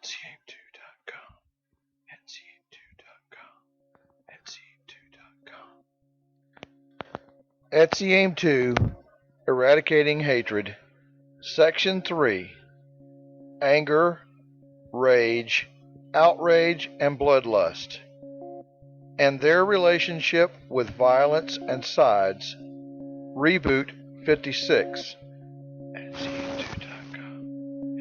NCAIM2.com, NCAIM2.com, NCAIM2.com. NCAIM 2, Eradicating Hatred, Section 3, Anger, Rage, Outrage, and Bloodlust, and their relationship with violence and sides. Reboot 56. NCAIM2.com,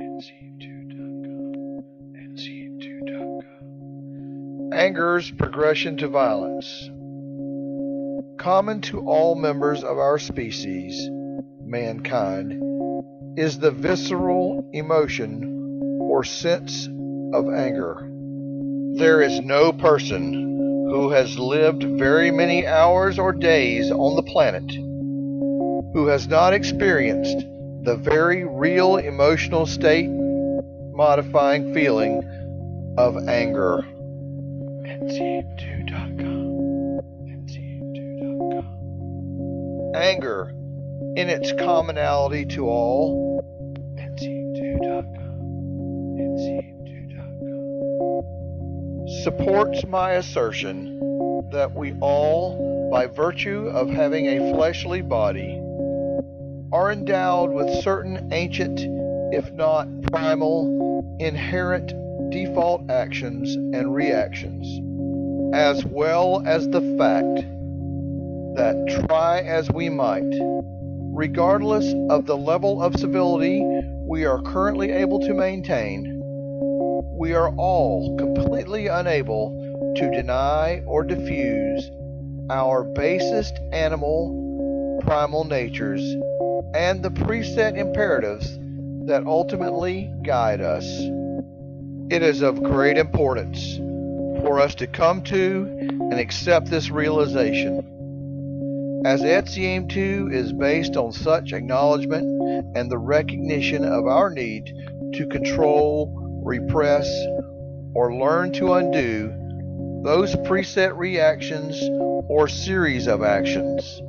NCAIM2.com, NCAIM2.com. Anger's progression to violence. Common to all members of our species, mankind, is the visceral emotion or sense of anger. There is no person who has lived very many hours or days on the planet who has not experienced the very real emotional state modifying feeling of anger. NCAIM2.com, NCAIM2.com. Anger, in its commonality to all. NCAIM2.com, NCAIM2.com. Supports my assertion that we all, by virtue of having a fleshly body, are endowed with certain ancient, if not primal, inherent default actions and reactions, as well as the fact that, try as we might, regardless of the level of civility we are currently able to maintain, we are all completely unable to deny or diffuse our basest animal primal natures and the preset imperatives that ultimately guide us. It is of great importance for us to come to and accept this realization, as NCAIM 2 is based on such acknowledgement and the recognition of our need to control, repress, or learn to undo those preset reactions or series of actions.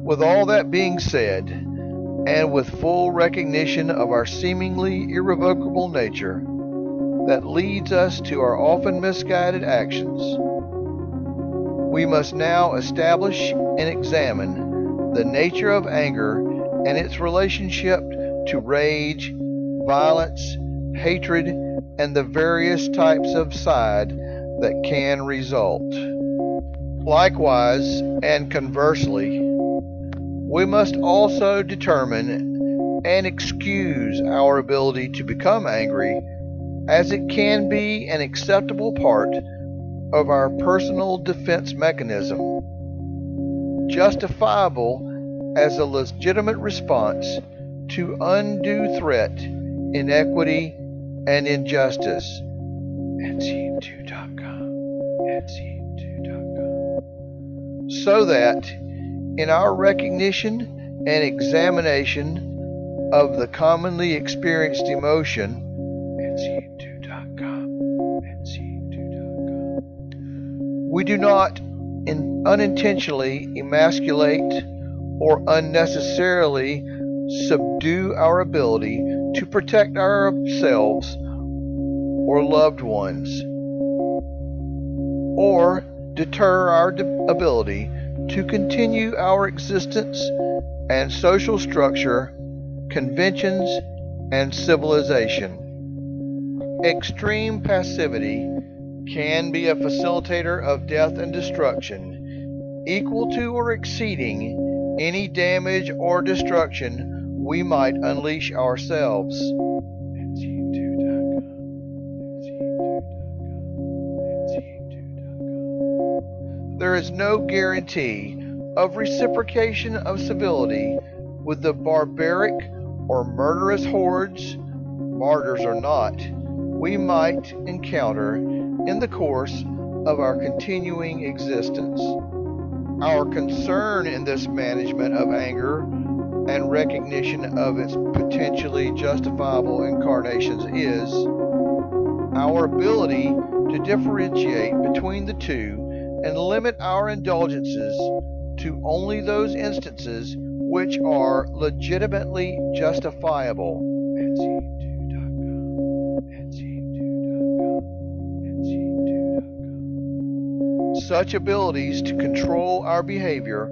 With all that being said, and with full recognition of our seemingly irrevocable nature that leads us to our often misguided actions, we must now establish and examine the nature of anger and its relationship to rage, violence, hatred, and the various types of cide that can result. Likewise, and conversely, we must also determine and excuse our ability to become angry, as it can be an acceptable part of our personal defense mechanism, justifiable as a legitimate response to undue threat, inequity, and injustice. NCAIM2.com, NCAIM2.com. So that, in our recognition and examination of the commonly experienced emotion, NCAIM2.com, NCAIM2.com, we do not unintentionally emasculate or unnecessarily subdue our ability to protect ourselves or loved ones, or deter our ability to continue our existence and social structure, conventions, and civilization. Extreme passivity can be a facilitator of death and destruction, equal to or exceeding any damage or destruction we might unleash ourselves. There is no guarantee of reciprocation of civility with the barbaric or murderous hordes, martyrs or not, we might encounter in the course of our continuing existence. Our concern in this management of anger and recognition of its potentially justifiable incarnations is our ability to differentiate between the two and limit our indulgences to only those instances which are legitimately justifiable. Such abilities to control our behavior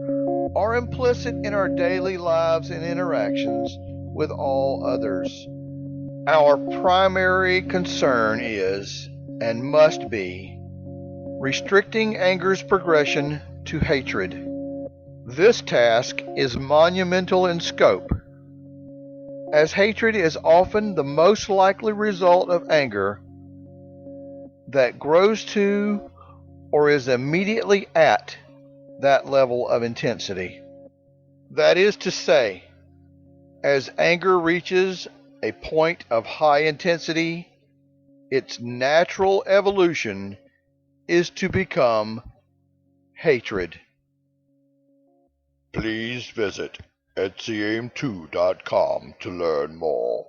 are implicit in our daily lives and interactions with all others. Our primary concern is, and must be, restricting anger's progression to hatred. This task is monumental in scope, as hatred is often the most likely result of anger that grows to or is immediately at that level of intensity. That is to say, as anger reaches a point of high intensity, its natural evolution is to become hatred. Please visit etcyaim2.com to learn more.